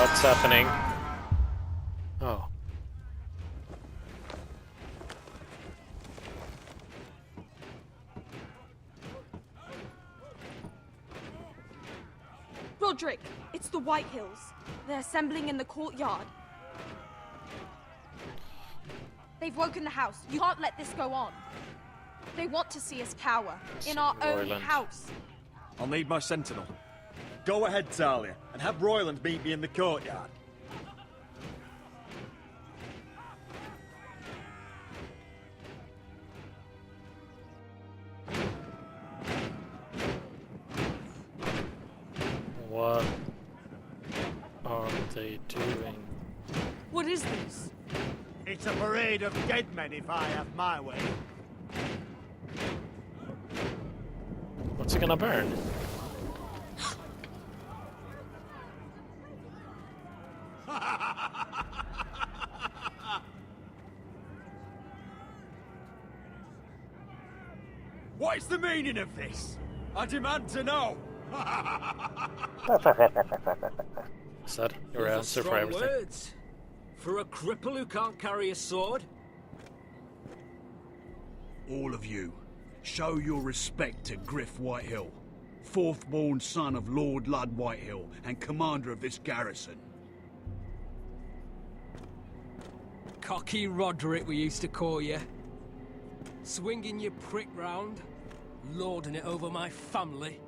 What's happening? Oh. Roderick, it's the White Hills. They're assembling in the courtyard. They've woken the house. You can't let this go on. They want to see us cower in our own house. I'll need my sentinel. Go ahead, Talia, and have Royland meet me in the courtyard. What are they doing? What is this? It's a parade of dead men if I have my way. What's it gonna burn? What is the meaning of this? I demand to know. Is that your answer for everything? Words. For a cripple who can't carry a sword? All of you, show your respect to Griff Whitehill, fourth-born son of Lord Lud Whitehill and commander of this garrison. Cocky Roderick, we used to call you. Swinging your prick round, lording it over my family.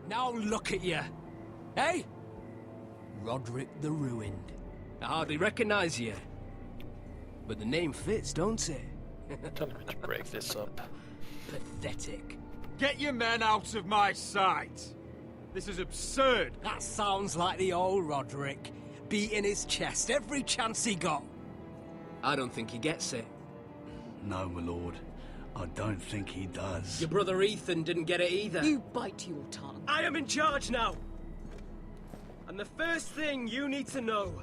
Now look at you. Hey? Roderick the Ruined. I hardly recognize you. But the name fits, don't it? Tell me to break this up. Pathetic. Get your men out of my sight. This is absurd. That sounds like the old Roderick, beating his chest every chance he got. I don't think he gets it. No, my lord. I don't think he does. Your brother Ethan didn't get it either. You bite your tongue. I am in charge now. And the first thing you need to know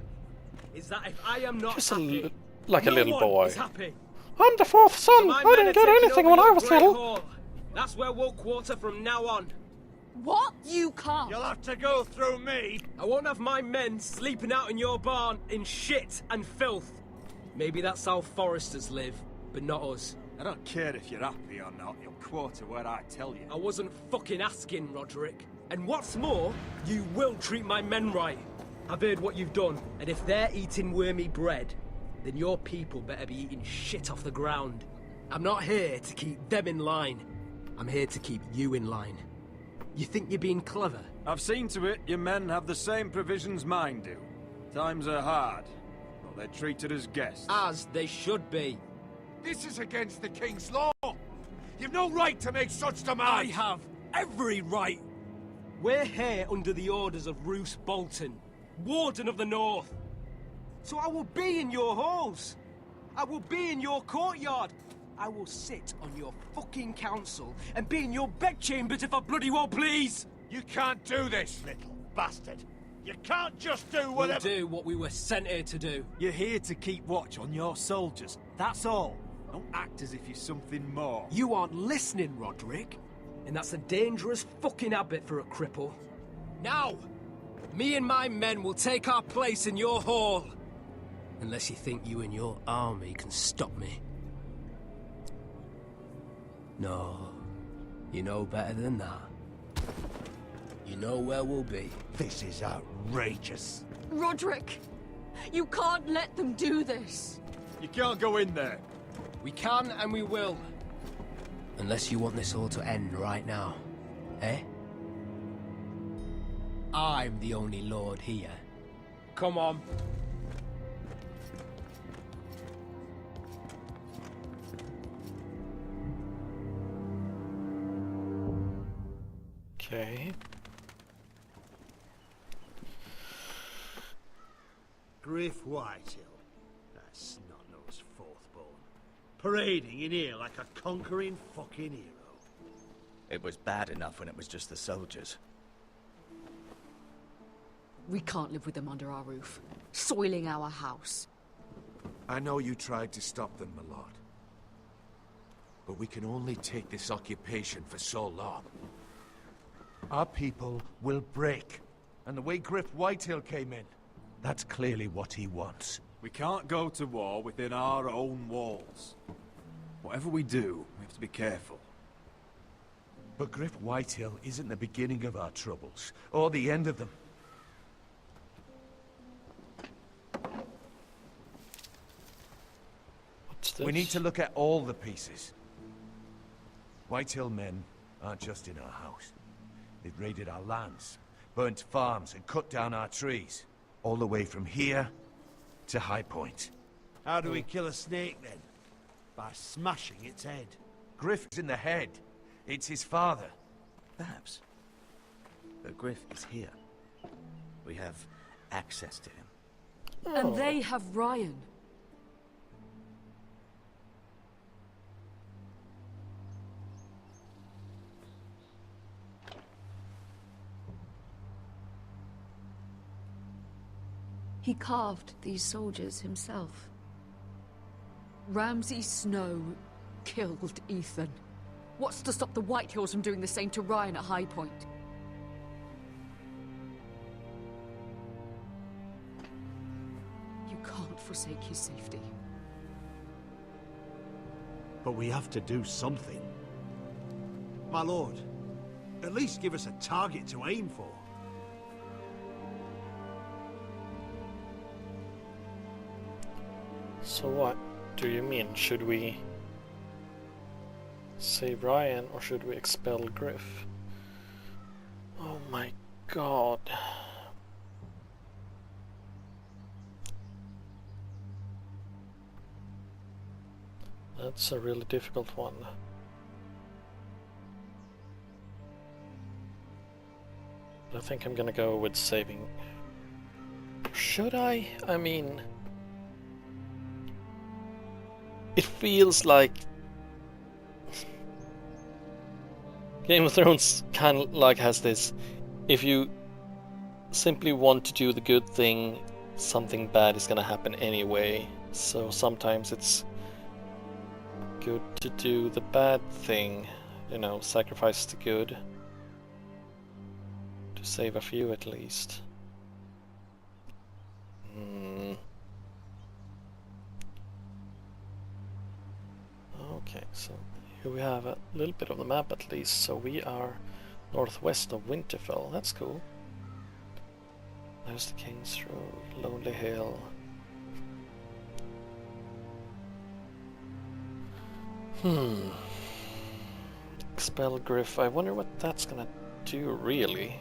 is that if I am not Just happy, like a no little one boy. is happy. I'm the fourth son. My I men didn't are get taking anything over when I your was Great little. Hall. That's where we'll quarter from now on. What? You can't. You'll have to go through me. I won't have my men sleeping out in your barn in shit and filth. Maybe that's how Forresters live, but not us. I don't care if you're happy or not. You'll quarter where I tell you. I wasn't fucking asking, Roderick. And what's more, you will treat my men right. I've heard what you've done, and if they're eating wormy bread, then your people better be eating shit off the ground. I'm not here to keep them in line. I'm here to keep you in line. You think you're being clever? I've seen to it your men have the same provisions mine do. Times are hard, but they're treated as guests. As they should be. This is against the King's law. You've no right to make such I demands. have every right. We're here under the orders of Roose Bolton, Warden of the North. So I will be in your halls. I will be in your courtyard. I will sit on your fucking council and be in your bedchambers if I bloody well please. You can't do this, little bastard. You can't just do whatever. We'll do what we were sent here to do. You're here to keep watch on your soldiers. That's all. Don't act as if you're something more. You aren't listening, Roderick. And that's a dangerous fucking habit for a cripple. Now, me and my men will take our place in your hall. Unless you think you and your army can stop me. No, you know better than that. You know where we'll be. This is outrageous. Roderick, you can't let them do this. You can't go in there. We can and we will. Unless you want this all to end right now. Eh? I'm the only lord here. Come on. Okay. Griff Whitehill. That's snot-nosed fourth-born. Parading in here like a conquering fucking hero. It was bad enough when it was just the soldiers. We can't live with them under our roof, soiling our house. I know you tried to stop them, my lord. But we can only take this occupation for so long. Our people will break. And the way Griff Whitehill came in, that's clearly what he wants. We can't go to war within our own walls. Whatever we do, we have to be careful. But Griff Whitehill isn't the beginning of our troubles, or the end of them. What's this? We need to look at all the pieces. Whitehill men aren't just in our house. They've raided our lands, burnt farms, and cut down our trees. All the way from here to High Point. How do we kill a snake, then? By smashing its head. Griff's in the head. It's his father. Perhaps. But Griff is here. We have access to him. And they have Ryan. He carved these soldiers himself. Ramsay Snow killed Ethan. What's to stop the Whitehills from doing the same to Ryan at High Point? You can't forsake his safety. But we have to do something. My lord, at least give us a target to aim for. So what do you mean? Should we save Ryan or should we expel Griff? Oh my god. That's a really difficult one. I think I'm gonna go with saving. Should I? I mean, it feels like Game of Thrones kind of like has this, if you simply want to do the good thing, something bad is gonna happen anyway. So sometimes it's good to do the bad thing, you know, sacrifice the good to save a few at least. Okay, so here we have a little bit of the map at least. So we are northwest of Winterfell. That's cool. There's the King's Road, Lonely Hill. Expel Griff. I wonder what that's gonna do, really.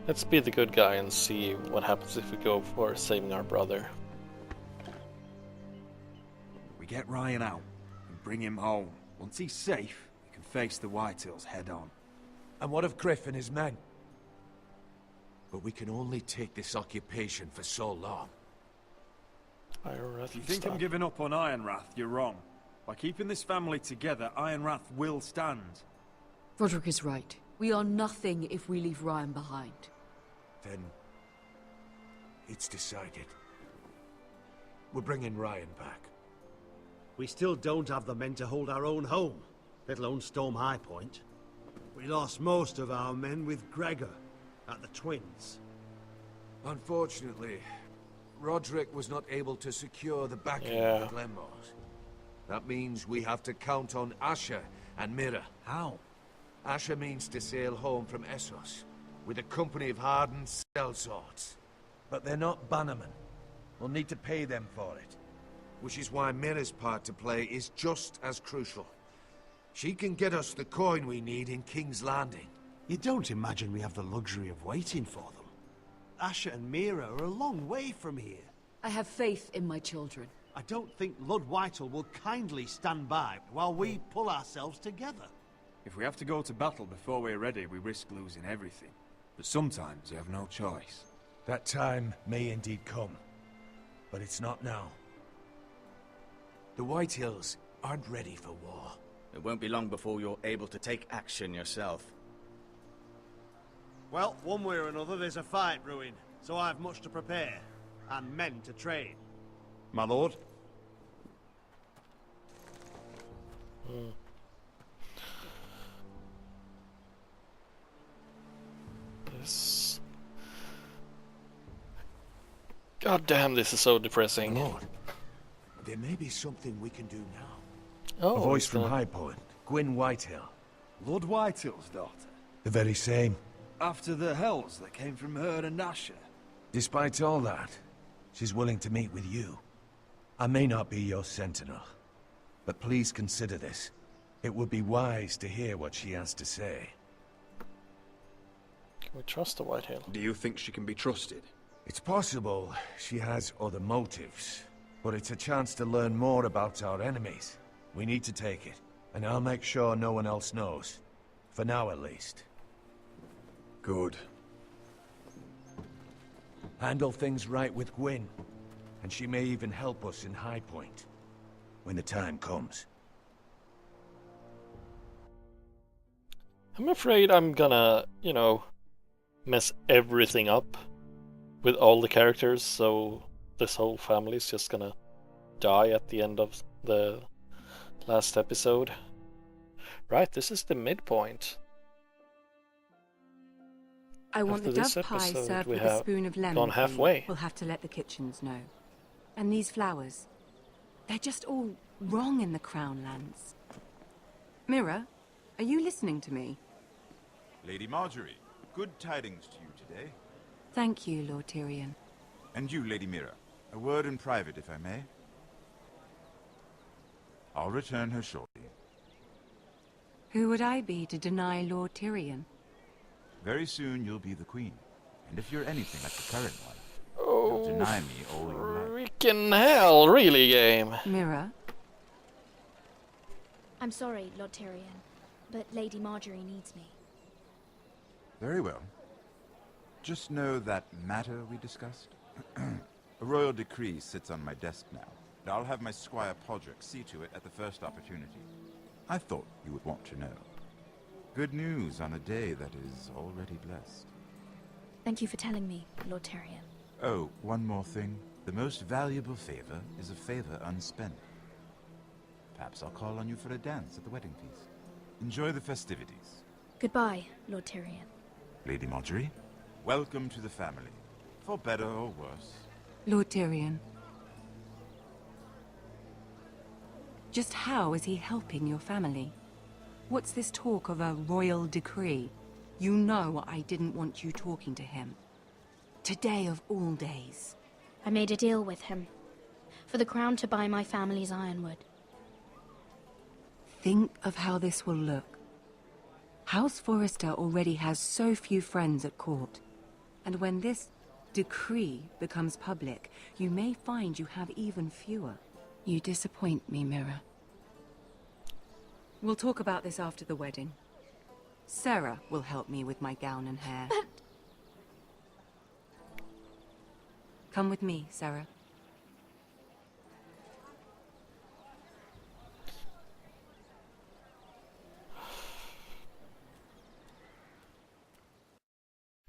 Let's be the good guy and see what happens if we go for saving our brother. We get Ryan out and bring him home. Once he's safe, we can face the Whitehills head on. And what of Griff and his men? But we can only take this occupation for so long. If you think I'm giving up on Ironrath, you're wrong. By keeping this family together, Ironrath will stand. Roderick is right. We are nothing if we leave Ryan behind. Then it's decided. We're bringing Ryan back. We still don't have the men to hold our own home, let alone storm High Point. We lost most of our men with Gregor at the Twins. Unfortunately, Roderick was not able to secure the backing of the Glenmores. That means we have to count on Asher and Mira. How? Asher means to sail home from Essos with a company of hardened sellswords. But they're not bannermen. We'll need to pay them for it. Which is why Mira's part to play is just as crucial. She can get us the coin we need in King's Landing. You don't imagine we have the luxury of waiting for them? Asher and Mira are a long way from here. I have faith in my children. I don't think Lord Whitehall will kindly stand by while we pull ourselves together. If we have to go to battle before we're ready, we risk losing everything. But sometimes you have no choice. That time may indeed come, but it's not now. The Whitehills aren't ready for war. It won't be long before you're able to take action yourself. Well, one way or another there's a fight brewing, so I've much to prepare, and men to train. My lord? This... God damn, this is so depressing. Lord, there may be something we can do now. Oh, A voice from High Point, Gwyn Whitehill. Lord Whitehill's daughter. The very same. After the hells that came from her and Asher. Despite all that, she's willing to meet with you. I may not be your sentinel, but please consider this. It would be wise to hear what she has to say. Can we trust the Whitehill? Do you think she can be trusted? It's possible she has other motives, but it's a chance to learn more about our enemies. We need to take it, and I'll make sure no one else knows. For now, at least. Good. Handle things right with Gwyn, and she may even help us in High Point, when the time comes. I'm afraid I'm gonna, you know, mess everything up with all the characters, so this whole family is just gonna die at the end of the last episode. Right, this is the midpoint. I want After the this dove pie episode, served we with a have spoon of lemon. gone halfway. We'll have to let the kitchens know. And these flowers, they're just all wrong in the Crown lands. Mirror, are you listening to me? Lady Marjorie, good tidings to you today. Thank you, Lord Tyrion. And you, Lady Mira, a word in private, if I may. I'll return her shortly. Who would I be to deny Lord Tyrion? Very soon you'll be the queen. And if you're anything like the current one, Oh, you'll deny me all you like. freaking hell, really, game? Mirror? I'm sorry, Lord Tyrion, but Lady Marjorie needs me. Very well. Just know that matter we discussed? A royal decree sits on my desk now, and I'll have my squire Podrick see to it at the first opportunity. I thought you would want to know. Good news on a day that is already blessed. Thank you for telling me, Lord Tyrion. Oh, one more thing. The most valuable favor is a favor unspent. Perhaps I'll call on you for a dance at the wedding feast. Enjoy the festivities. Goodbye, Lord Tyrion. Lady Marjorie, welcome to the family, for better or worse. Lord Tyrion. Just how is he helping your family? What's this talk of a royal decree? You know I didn't want you talking to him. Today of all days. I made a deal with him. For the crown to buy my family's ironwood. Think of how this will look. House Forrester already has so few friends at court. And when this decree becomes public, you may find you have even fewer. You disappoint me, Mirror. We'll talk about this after the wedding. Sarah will help me with my gown and hair. But... Come with me, Sarah.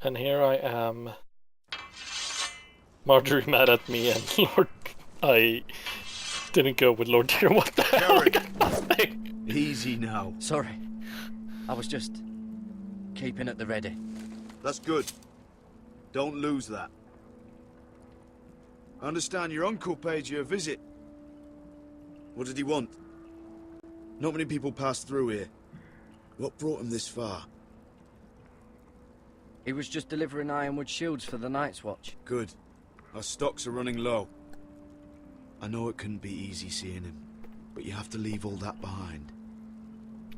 And here I am. Marjorie mad at me, and Lord... I didn't go with Lord Tyrion. What the hell? I got nothing. Easy now. Sorry. I was just keeping at the ready. That's good. Don't lose that. I understand your uncle paid you a visit. What did he want? Not many people pass through here. What brought him this far? He was just delivering ironwood shields for the Night's Watch. Good. Our stocks are running low. I know it couldn't be easy seeing him, but you have to leave all that behind.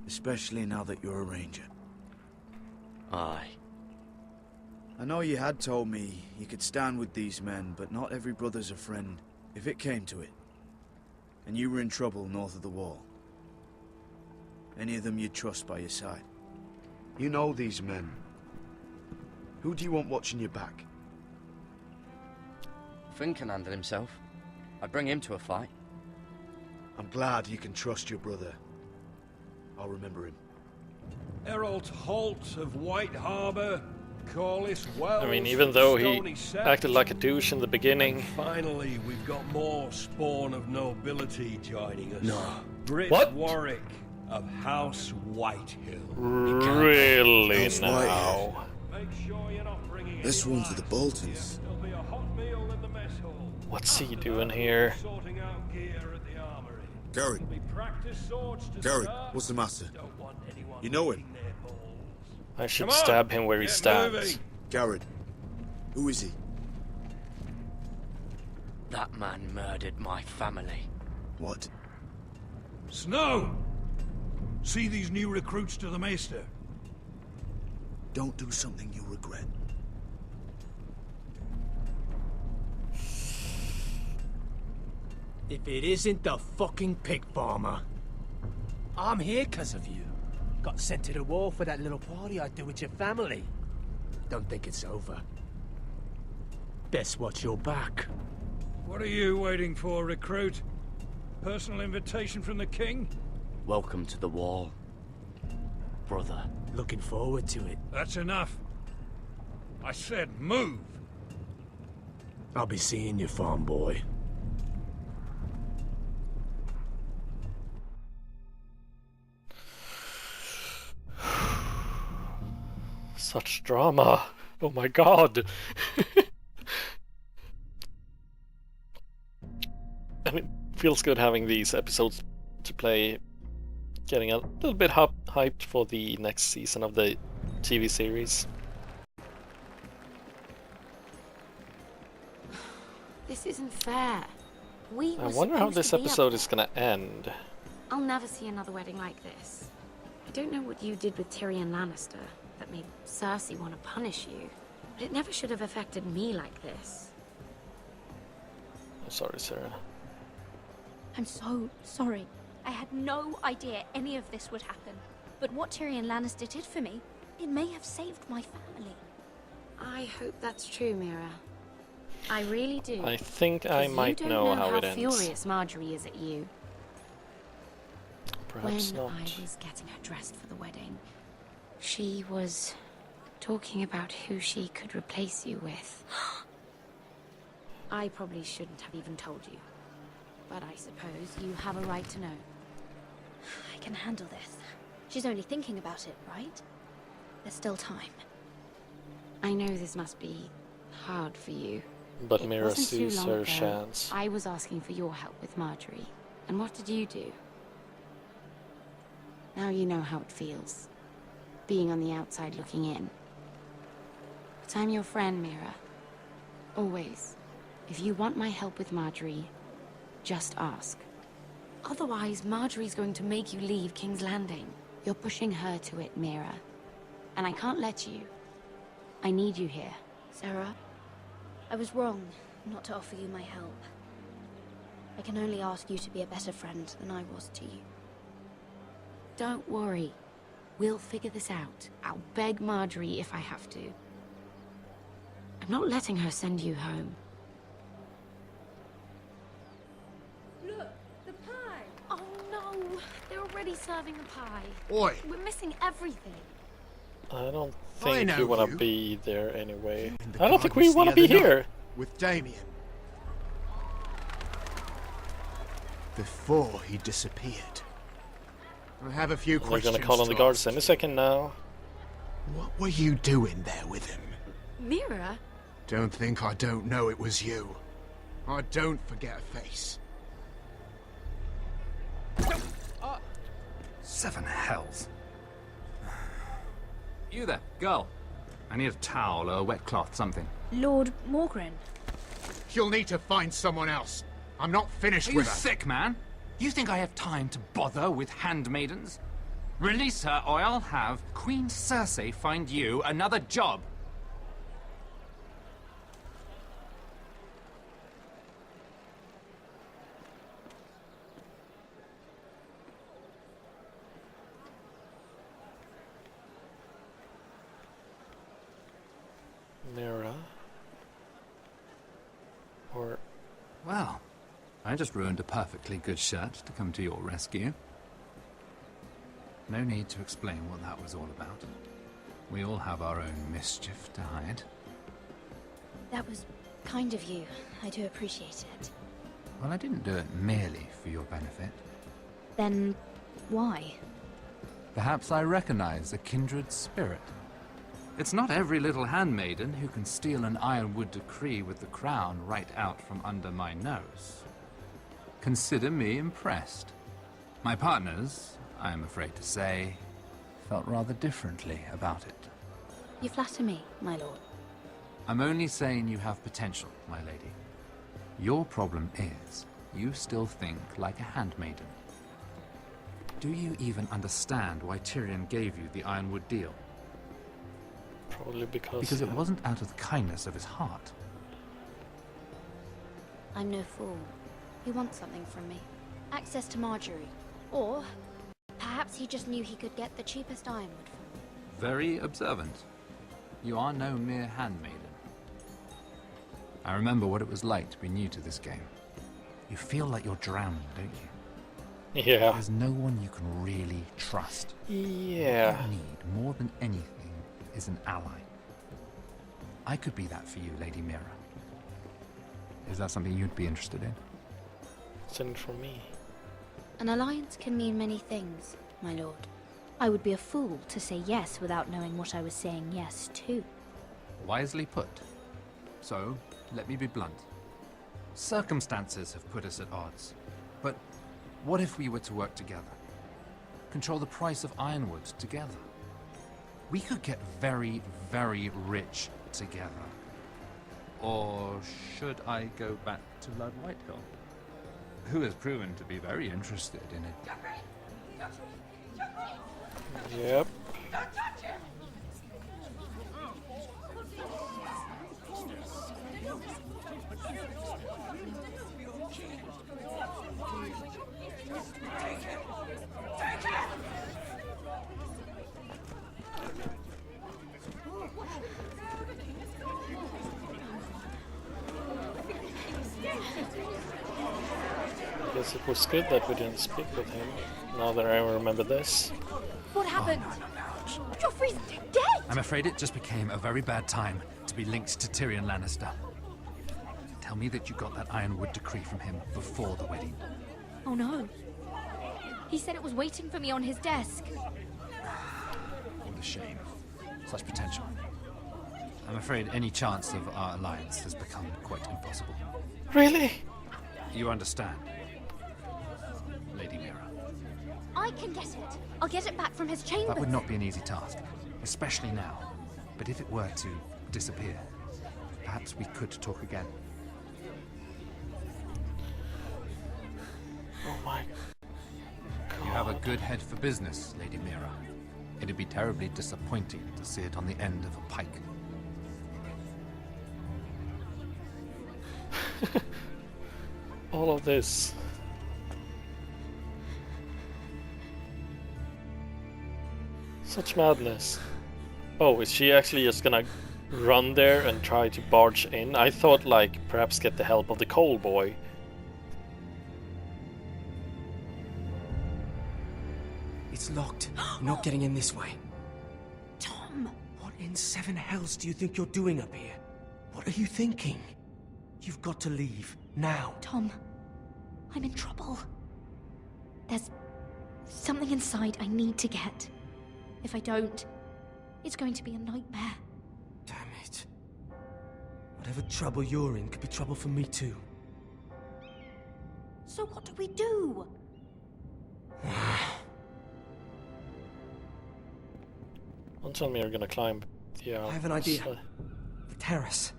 Especially now that you're a ranger. Aye. I know you had told me you could stand with these men, but not every brother's a friend, if it came to it. And you were in trouble north of the wall. Any of them you'd trust by your side. You know these men. Who do you want watching your back? Finn can handle himself. I'd bring him to a fight. I'm glad you can trust your brother. I'll remember him. Errol Holt of White Harbour, Call this Wells. I mean, even though he acted like a douche in the beginning. And finally, we've got more spawn of nobility joining us. No. What? Warwick of House Whitehill. Really House now? Make sure you're not bringing This one's to the Boltons. There'll be a hot meal in the mess hall. What's he doing here? Sorting out gear at the armory. Gary. There'll be practice swords to Gary, start. what's the matter? Don't want anyone You know him? licking their balls. I should Come on, stab him where he get stands. moving. Garrett. Who is he? That man murdered my family. What? Snow! See these new recruits to the Maester? Don't do something you'll regret. If it isn't the fucking pig farmer. I'm here because of you. Got sent to the war for that little party I do with your family. Don't think it's over. Best watch your back. What are you waiting for, recruit? Personal invitation from the king? Welcome to the wall. Brother. Looking forward to it. That's enough. I said move. I'll be seeing you, farm boy. Such drama. Oh my god. And it feels good having these episodes to play, getting a little bit hyped for the next season of the TV series. This isn't fair. I wonder how this episode is gonna end. I'll never see another wedding like this. I don't know what you did with Tyrion Lannister that made Cersei want to punish you, but it never should have affected me like this. I'm sorry, Sarah. I'm so sorry. I had no idea any of this would happen. But what Tyrion Lannister did for me, it may have saved my family. I hope that's true, Mira. I really do. I think I might know how it ends. You don't know how furious Marjorie is at you. Perhaps when not. I was getting her dressed for the wedding, she was talking about who she could replace you with. I probably shouldn't have even told you. But I suppose you have a right to know. I can handle this. She's only thinking about it, right? There's still time. I know this must be hard for you. But It Mira wasn't too sees long her ago, chance. I was asking for your help with Marjorie. And what did you do? Now you know how it feels. Being on the outside looking in. But I'm your friend, Mira. Always. If you want my help with Marjorie, just ask. Otherwise, Marjorie's going to make you leave King's Landing. You're pushing her to it, Mira. And I can't let you. I need you here. Sarah, I was wrong not to offer you my help. I can only ask you to be a better friend than I was to you. Don't worry. We'll figure this out. I'll beg Marjorie if I have to. I'm not letting her send you home. Look, the pie! Oh no! They're already serving the pie. Oi! We're missing everything. I don't I think know we want you. to be there anyway. In the I don't think gardens we want to the be other night here. With Damien. Before he disappeared. I have a few They're questions gonna call on the to guards ask any you. second now. What were you doing there with him? Mira? Don't think I don't know it was you. I don't forget a face. Seven hells. You there, girl. I need a towel or a wet cloth, something. Lord Morgren. You'll need to find someone else. I'm not finished Are you with her. sick, man? You think I have time to bother with handmaidens? Release her, or I'll have Queen Cersei find you another job. Mira. Or... Well, I just ruined a perfectly good shirt to come to your rescue. No need to explain what that was all about. We all have our own mischief to hide. That was kind of you. I do appreciate it. Well, I didn't do it merely for your benefit. Then, why? Perhaps I recognize a kindred spirit. It's not every little handmaiden who can steal an ironwood decree with the crown right out from under my nose. Consider me impressed. My partners, I am afraid to say, felt rather differently about it. You flatter me, my lord. I'm only saying you have potential, my lady. Your problem is, you still think like a handmaiden. Do you even understand why Tyrion gave you the ironwood deal? Probably because... Because it wasn't out of the kindness of his heart. I'm no fool. He wants something from me. Access to Marjorie. Or, perhaps he just knew he could get the cheapest ironwood from me. Very observant. You are no mere handmaiden. I remember what it was like to be new to this game. You feel like you're drowning, don't you? Yeah. There's no one you can really trust. Yeah. What you need, more than anything, is an ally. I could be that for you, Lady Mira. Is that something you'd be interested in? Send it from me. An alliance can mean many things, my lord. I would be a fool to say yes without knowing what I was saying yes to. Wisely put. So, let me be blunt. Circumstances have put us at odds. But what if we were to work together? Control the price of ironwood together? We could get very, very rich together. Or should I go back to Lord Whitehill, who has proven to be very interested in it? Yep. I guess it was good that we didn't speak with him, now that I remember this. What happened? Joffrey's dead! I'm afraid it just became a very bad time to be linked to Tyrion Lannister. Tell me that you got that ironwood decree from him before the wedding. Oh no. He said it was waiting for me on his desk. What a shame. Such potential. I'm afraid any chance of our alliance has become quite impossible. Really? You understand, Lady Mira. I can get it. I'll get it back from his chambers. That would not be an easy task, especially now. But if it were to disappear, perhaps we could talk again. Oh my God. You have a good head for business, Lady Mira. It'd be terribly disappointing to see it on the end of a pike. All of this. Such madness. Oh, is she actually just gonna run there and try to barge in? I thought, like, perhaps get the help of the coal boy. It's locked. You're not getting in this way. Tom! What in seven hells do you think you're doing up here? What are you thinking? You've got to leave. Now. Tom, I'm in trouble. There's something inside I need to get. If I don't, it's going to be a nightmare. Damn it. Whatever trouble you're in could be trouble for me too. So what do we do? Don't tell me you're gonna climb the I have an idea. The terrace.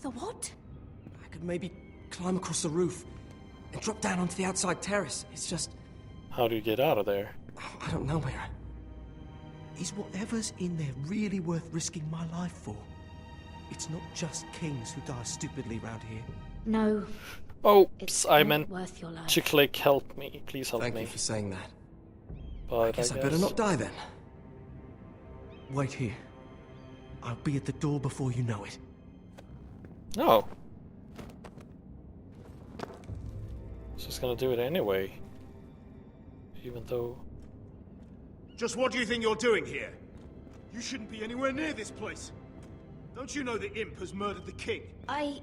The what? I could maybe climb across the roof and drop down onto the outside terrace. It's just... How do you get out of there? I don't know, Mira. Is whatever's in there really worth risking my life for? It's not just kings who die stupidly round here. No. Oops, I meant worth your life. to click help me. Please help me. Thank you for saying that. But I guess I better not die then. Wait here. I'll be at the door before you know it. No. She's gonna do it anyway. Even though... Just what do you think you're doing here? You shouldn't be anywhere near this place. Don't you know the imp has murdered the king? I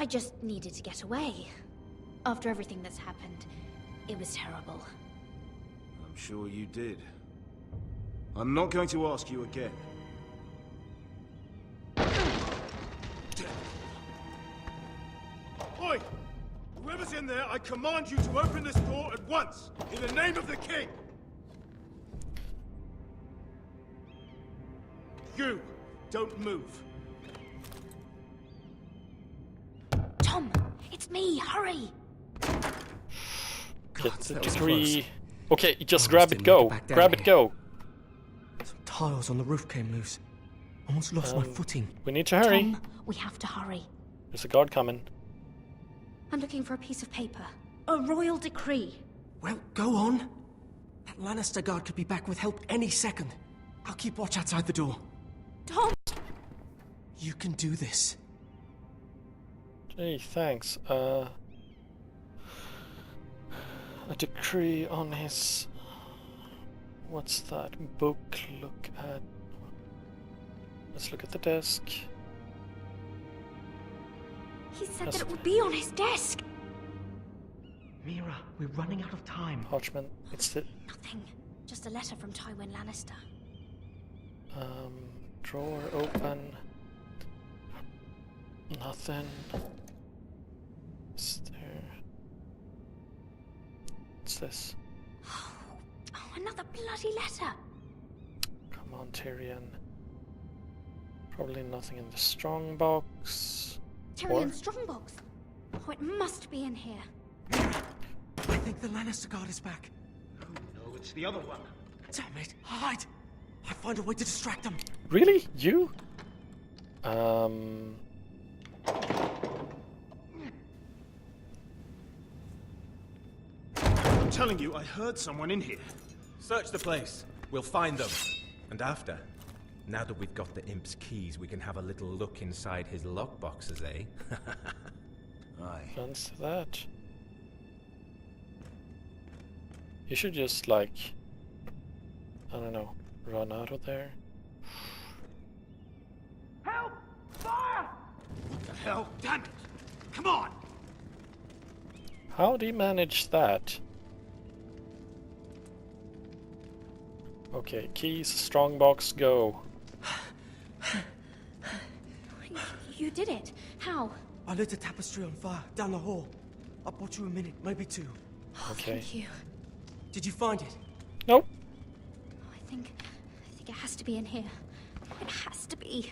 just needed to get away. After everything that's happened, it was terrible. I'm sure you did. I'm not going to ask you again. Oi! Whoever's in there, I command you to open this door at once, in the name of the king! You, don't move. Tom, it's me, hurry! Get the degree. Okay, just grab it, go. Grab it, go. Some tiles on the roof came loose. Almost lost my footing. We need to hurry. Tom, we have to hurry. There's a guard coming. I'm looking for a piece of paper. A royal decree. Well, go on. That Lannister guard could be back with help any second. I'll keep watch outside the door. Tom! You can do this. Hey, thanks. A decree on his... What's that? Book, look at... Let's look at the desk. He said that it would be on his desk. Mira, we're running out of time. Parchment. It's the... Nothing. Just a letter from Tywin Lannister. Drawer open. Nothing. Is there... What's this? Oh, another bloody letter. Come on, Tyrion. Probably nothing in the strong box. Tyrion's strongbox. Oh, it must be in here. I think the Lannister guard is back. No, it's the other one. Damn it, hide! I'll find a way to distract them. Really? You? I'm telling you, I heard someone in here. Search the place. We'll find them. And after, now that we've got the imp's keys, we can have a little look inside his lockboxes, eh? Aye. Fancy that. You should just, like... I don't know, run out of there. Help! Fire! What the hell? Damn it! Come on! How do you manage that? Okay, keys, strongbox, go. You did it. How? I lit a tapestry on fire down the hall. I bought you a minute, maybe two. Okay. Thank you. Did you find it? Nope. I think it has to be in here. It has to be.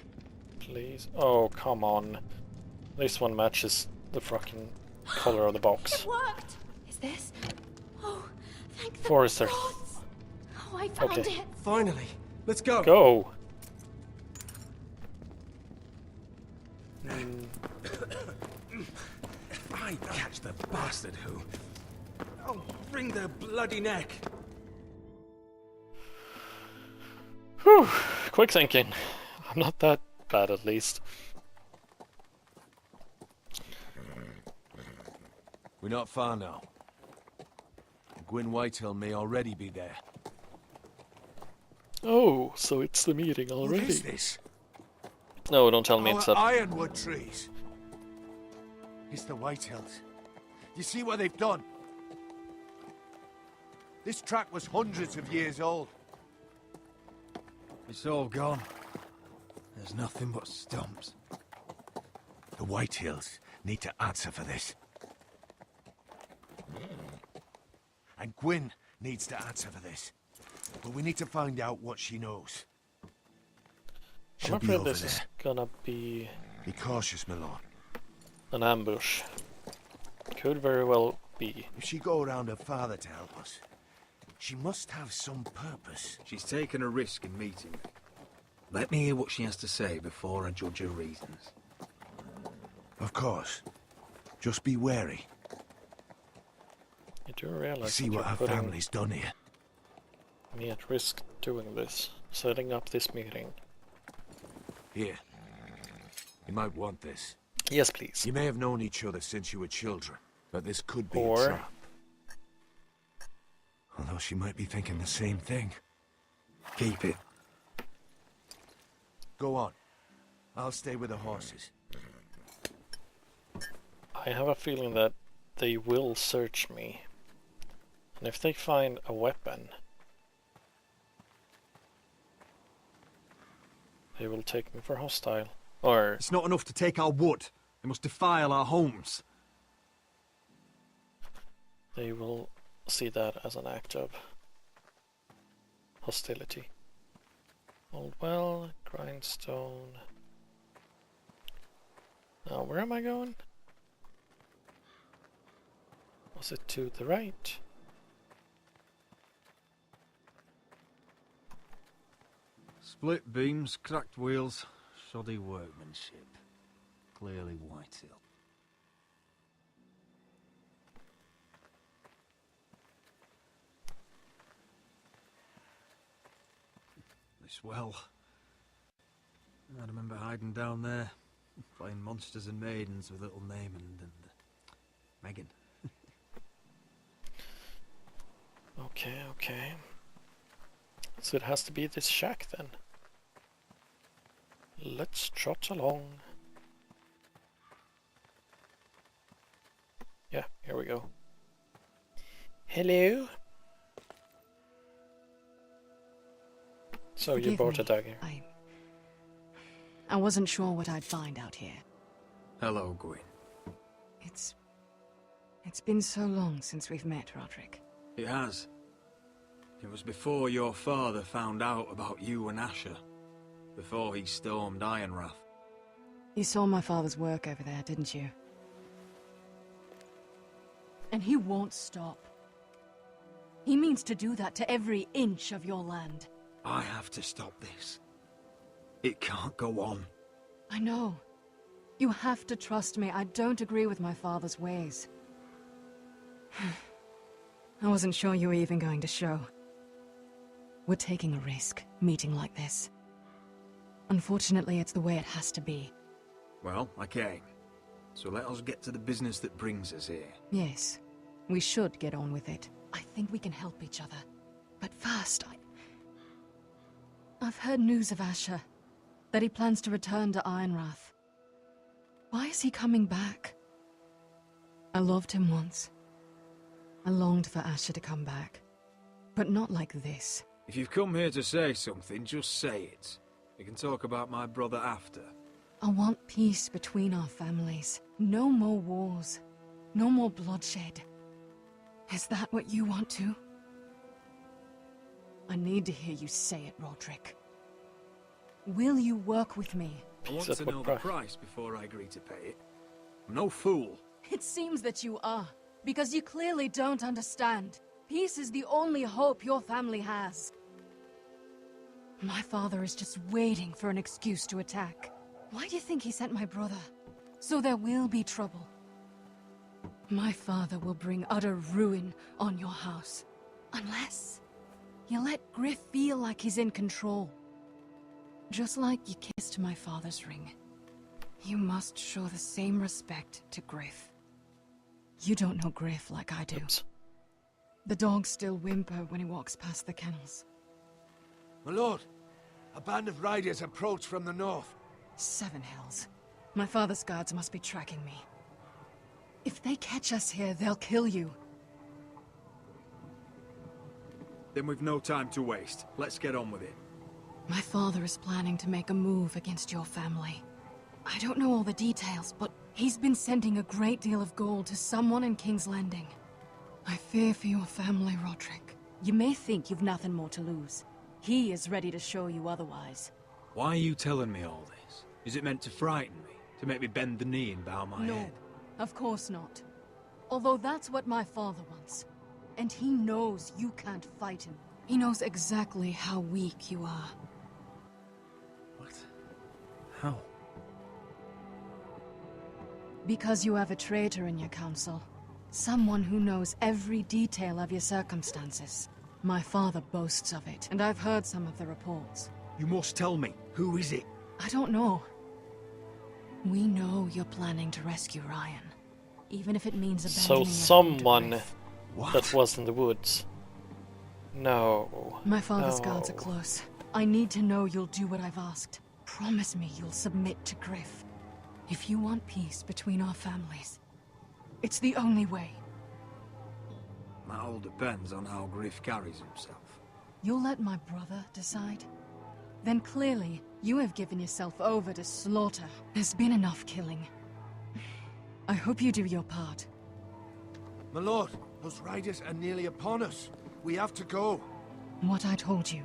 Please. Oh, come on. This one matches the fucking color of the box. It worked! Is this? Oh, thank the Forrester. gods! Oh, I found it! Finally! Let's go! Go! If I catch the bastard who... I'll wring their bloody neck! Whew, quick thinking. I'm not that bad, at least. We're not far now. Gwyn Whitehill may already be there. Oh, so it's the meeting already. What is this? No, don't tell me it's up. Ironwood trees. It's the Whitehills. You see what they've done? This track was hundreds of years old. It's all gone. There's nothing but stumps. The Whitehills need to answer for this. And Gwyn needs to answer for this. But we need to find out what she knows. I'm afraid this is gonna be... Be cautious, my lord. An ambush. Could very well be. If she go around her father to help us, she must have some purpose. She's taken a risk in meeting me. Let me hear what she has to say before I judge her reasons. Of course. Just be wary. You do realize See that what you're her putting family's done here. me at risk doing this, setting up this meeting. Here. You might want this. Yes, please. You may have known each other since you were children, but this could be Or- a trap. Although she might be thinking the same thing. Keep it. Go on. I'll stay with the horses. I have a feeling that they will search me. And if they find a weapon, they will take me for hostile. Or... It's not enough to take our wood. They must defile our homes. They will see that as an act of hostility. Old well, grindstone. Now, where am I going? Was it to the right? Split beams, cracked wheels, shoddy workmanship. Clearly Whitehill. This well. I remember hiding down there, playing monsters and maidens with little Naaman and Megan. Okay. So it has to be this shack then. Let's trot along. Yeah, here we go. Hello? So you brought a dagger. I wasn't sure what I'd find out here. Hello, Gwyn. It's been so long since we've met, Roderick. It has. It was before your father found out about you and Asher. Before he stormed Ironrath. You saw my father's work over there, didn't you? And he won't stop. He means to do that to every inch of your land. I have to stop this. It can't go on. I know. You have to trust me. I don't agree with my father's ways. I wasn't sure you were even going to show. We're taking a risk, meeting like this. Unfortunately, it's the way it has to be. Well, I came. So let us get to the business that brings us here. Yes, we should get on with it. I think we can help each other. But first, I've heard news of Asher. That he plans to return to Ironrath. Why is he coming back? I loved him once. I longed for Asher to come back. But not like this. If you've come here to say something, just say it. We can talk about my brother after. I want peace between our families. No more wars. No more bloodshed. Is that what you want too? I need to hear you say it, Roderick. Will you work with me? I want to know the price before I agree to pay it. I'm no fool. It seems that you are, because you clearly don't understand. Peace is the only hope your family has. My father is just waiting for an excuse to attack. Why do you think he sent my brother? So there will be trouble. My father will bring utter ruin on your house. Unless you let Griff feel like he's in control. Just like you kissed my father's ring. You must show the same respect to Griff. You don't know Griff like I do. The dogs still whimper when he walks past the kennels. My lord, a band of riders approach from the north. 7 Hills. My father's guards must be tracking me. If they catch us here, they'll kill you. Then we've no time to waste. Let's get on with it. My father is planning to make a move against your family. I don't know all the details, but he's been sending a great deal of gold to someone in King's Landing. I fear for your family, Roderick. You may think you've nothing more to lose. He is ready to show you otherwise. Why are you telling me all this? Is it meant to frighten me? To make me bend the knee and bow my head? No, of course not. Although that's what my father wants. And he knows you can't fight him. He knows exactly how weak you are. What? How? Because you have a traitor in your council. Someone who knows every detail of your circumstances. My father boasts of it, and I've heard some of the reports. You must tell me. Who is it? I don't know. We know you're planning to rescue Ryan. Even if it means abandoning So someone that was in the woods. No. My father's no. guards are close. I need to know you'll do what I've asked. Promise me you'll submit to Griff. If you want peace between our families, it's the only way. That all depends on how Griff carries himself. You'll let my brother decide? Then clearly, you have given yourself over to slaughter. There's been enough killing. I hope you do your part. My lord, those riders are nearly upon us. We have to go. What I told you.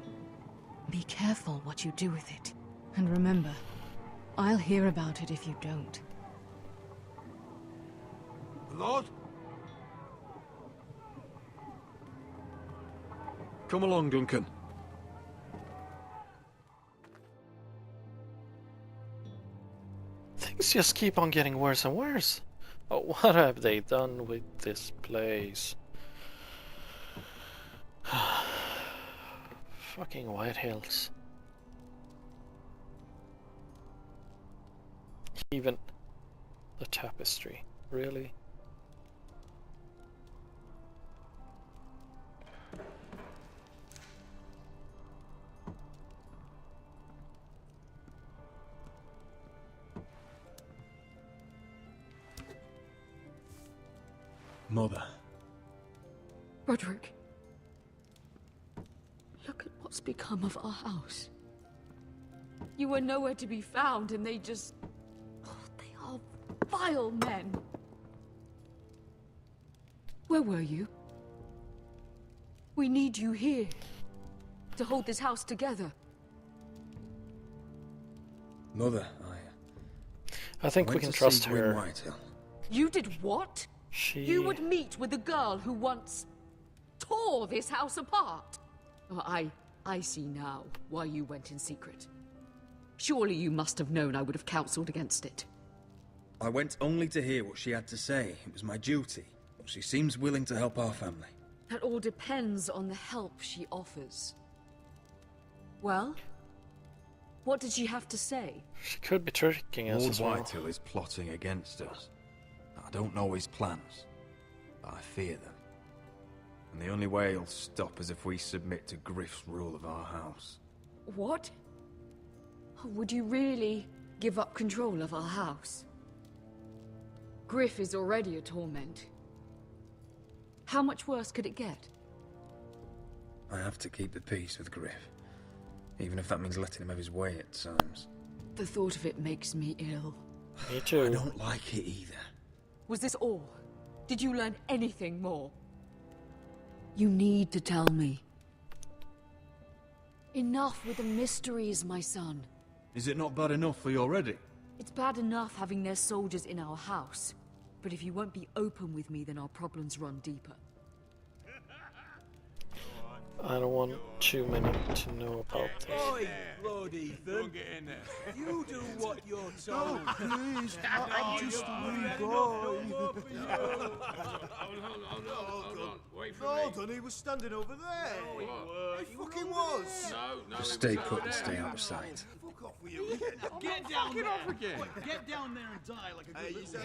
Be careful what you do with it. And remember, I'll hear about it if you don't. My lord? Come along, Duncan. Things just keep on getting worse and worse. Oh, what have they done with this place? Fucking White Hills. Even the tapestry, really? Mother. Roderick. Look at what's become of our house. You were nowhere to be found, and they just... Oh, they are vile men. Where were you? We need you here to hold this house together. Mother, I think we can trust her. Whitehill. You did what? You would She... meet with the girl who once tore this house apart. Oh, I see now why you went in secret. Surely you must have known I would have counseled against it. I went only to hear what she had to say. It was my duty. She seems willing to help our family. That all depends on the help she offers. Well, what did she have to say? She could be tricking us Lord as well. Whitehill is plotting against us. I don't know his plans, but I fear them. And the only way he'll stop is if we submit to Griff's rule of our house. What? Would you really give up control of our house? Griff is already a torment. How much worse could it get? I have to keep the peace with Griff, even if that means letting him have his way at times. The thought of it makes me ill. Me too. I don't like it either. Was this all? Did you learn anything more? You need to tell me. Enough with the mysteries, my son. Is it not bad enough for you already? It's bad enough having their soldiers in our house. But if you won't be open with me, then our problems run deeper. I don't want too many to know about this. Oi, Lord Ethan. Get in there. You do what you're told. Oh, please. I'm just a wee boy. Hold on. Wait for me. Hold on, he was standing over there. He fucking was. No. Just stay put and stay out of sight. Fuck off with you. Get down there. Get down there and die like a good little